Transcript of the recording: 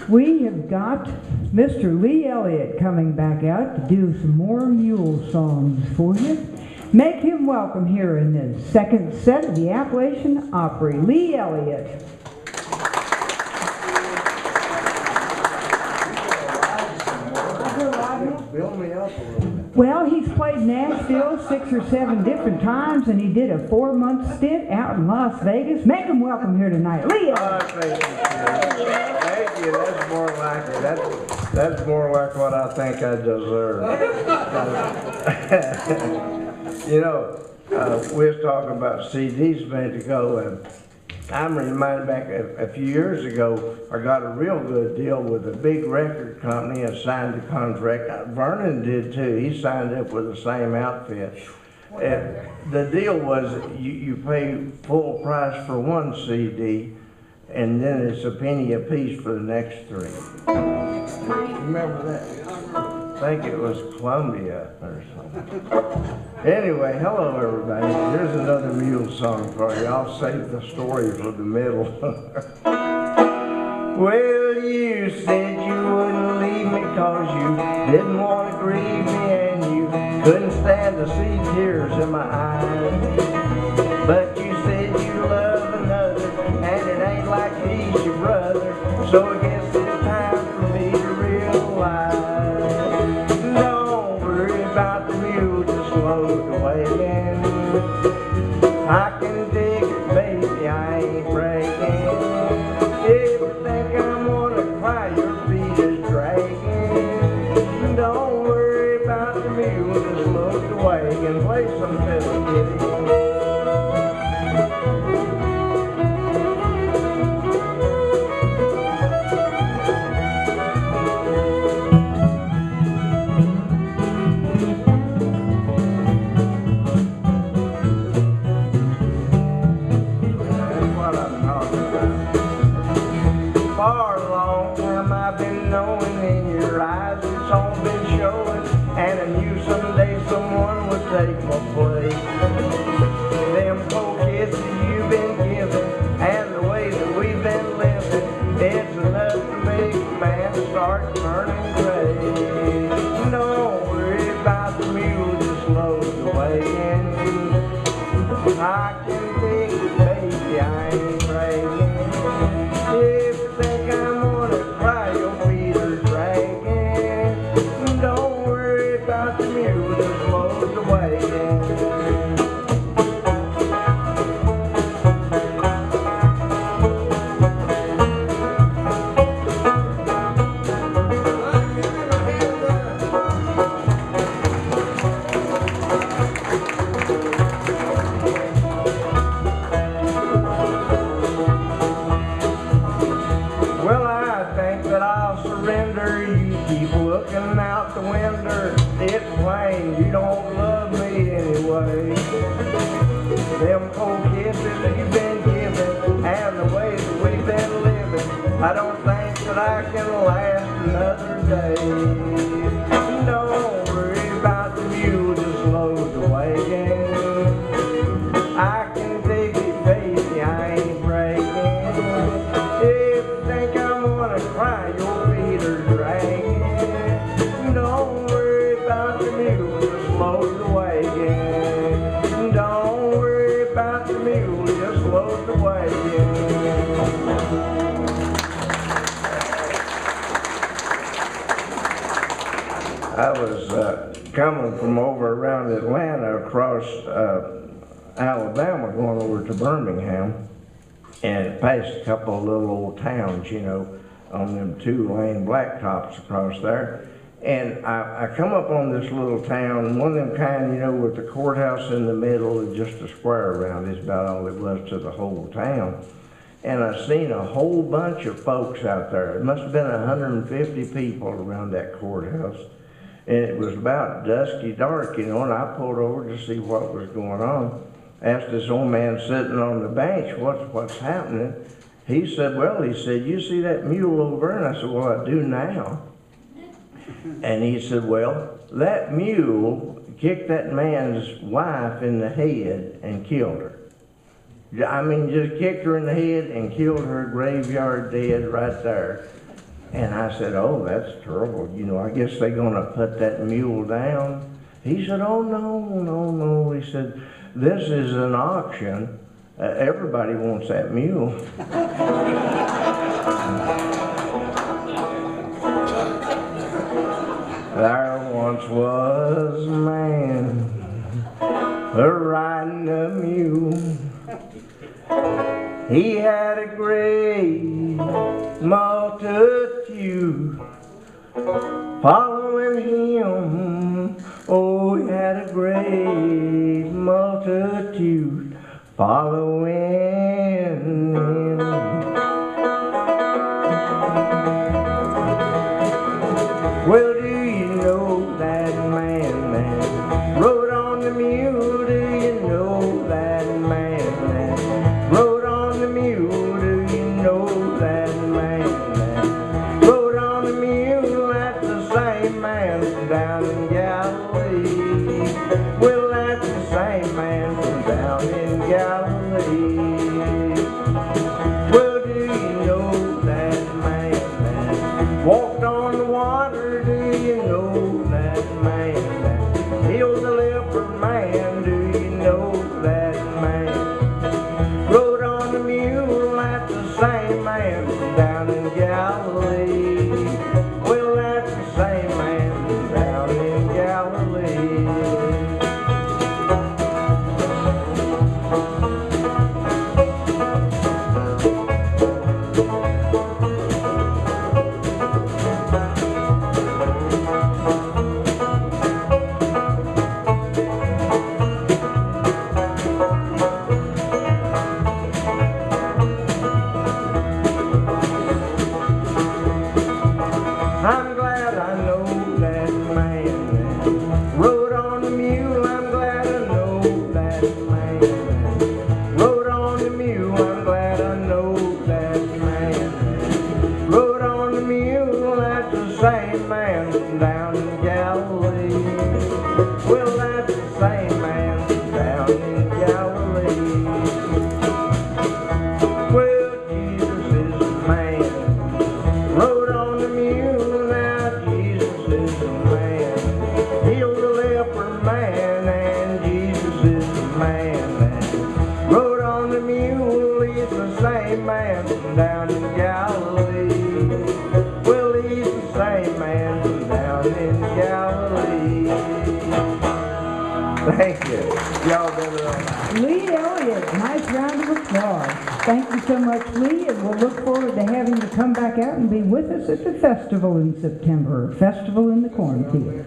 We have got Mr. Lee Elliott coming back out to do some more mule songs for you. Make him welcome here in the second set of the Appalachian Opry, Lee Elliott. Build me up a little bit. Well, he's played Nashville 6 or 7 different times, and he did a 4-month stint out in Las Vegas. Make him welcome here tonight, Lee Elliott. Thank you. That's more like it. That's more like what I think I deserve. You know, we was talking about CDs a minute ago, and I'm reminded back a few years ago, I got a real good deal with a big record company and signed the contract. Vernon did too. He signed up with the same outfit. And the deal was you pay full price for one CD, and then it's a penny a piece for the next 3. Remember that? I think it was Columbia or something. Anyway, hello everybody. Here's another mule song for you. I'll save the story for the middle. Well, you said you wouldn't leave me 'cause you didn't want to grieve me, and you couldn't stand to see tears in my eyes. But you said you love another, and it ain't like he's your brother. So I guess it's time for me to realize. Don't worry about the mule, just load the wagon. I can dig it, baby, I ain't breaking. If you think I'm gonna cry, your feet is dragging. Don't worry about the mule, just load the wagon. Play some fiddle, kitty. Take my place. Them cold kisses you've been giving, and the way that we've been living, it's enough to make a man start turning gray. Don't worry about the mule, just load the wagon. I can dig it, baby, I ain't bragging. If you think I'm gonna cry, your feet are dragging. Don't worry about the mule, just load the wagon. Well, I think that I'll surrender. You keep looking out the window. It's plain you don't love me anyway. Them cold kisses that you've been giving, and the way that we've been living, I don't think that I can last another day. Don't worry about the mule, just load the wagon. I can dig it, baby, I ain't breaking. If you think I'm gonna cry, your feet are dragging. Don't worry about the mule, just load the wagon. Don't worry about the mule, just load the wagon. I was coming from over around Atlanta across Alabama, going over to Birmingham, and passed a couple of little old towns, you know, on them 2-lane blacktops across there. And I come up on this little town, one of them kind, you know, with the courthouse in the middle and just a square around it, is about all it was to the whole town. And I seen a whole bunch of folks out there. It must have been 150 people around that courthouse. And it was about dusky dark, you know, and I pulled over to see what was going on. Asked this old man sitting on the bench, what's happening? He said, well, he said, you see that mule over there? And I said, well, I do now. And he said, well, that mule kicked that man's wife in the head and killed her. I mean, just kicked her in the head and killed her graveyard dead right there. And I said, oh, that's terrible. You know, I guess they're going to put that mule down. He said, oh, no, no, no. He said, this is an auction. Everybody wants that mule. There once was a man riding a mule. He had a great multitude following him. Oh, he had a great multitude following him. Well, do you know that man that rode on the mule? Do you know that man that rode on the mule? Do you know that man that rode on the mule? That's the same man from down in Galilee. Well, that's the same man from down in Galilee. Well, do you know that man that walked on the water? Do you know that man that healed the leper man? Do you know that man rode on the mule? That's the same man from down in Galilee. Well, that's the same man from down in Galilee. I'm glad I know that man that rode on the mule. I'm glad I know that man that rode on the mule. I'm glad I know that man that rode on the mule. That's the same man from down in Galilee. Well, that's the same man from down in Galilee. Well, Jesus is the man rode on the mule. Healed the leper man, and Jesus is the man that rode on the mule. He's the same man from down in Galilee. Well, he's the same man from down in Galilee. Thank you. Y'all did it all right. Lee Elliott, nice round of applause. Thank you so much, Lee, and we'll look forward to having you come back out and be with us at the festival in September, Festival in the Cornfield.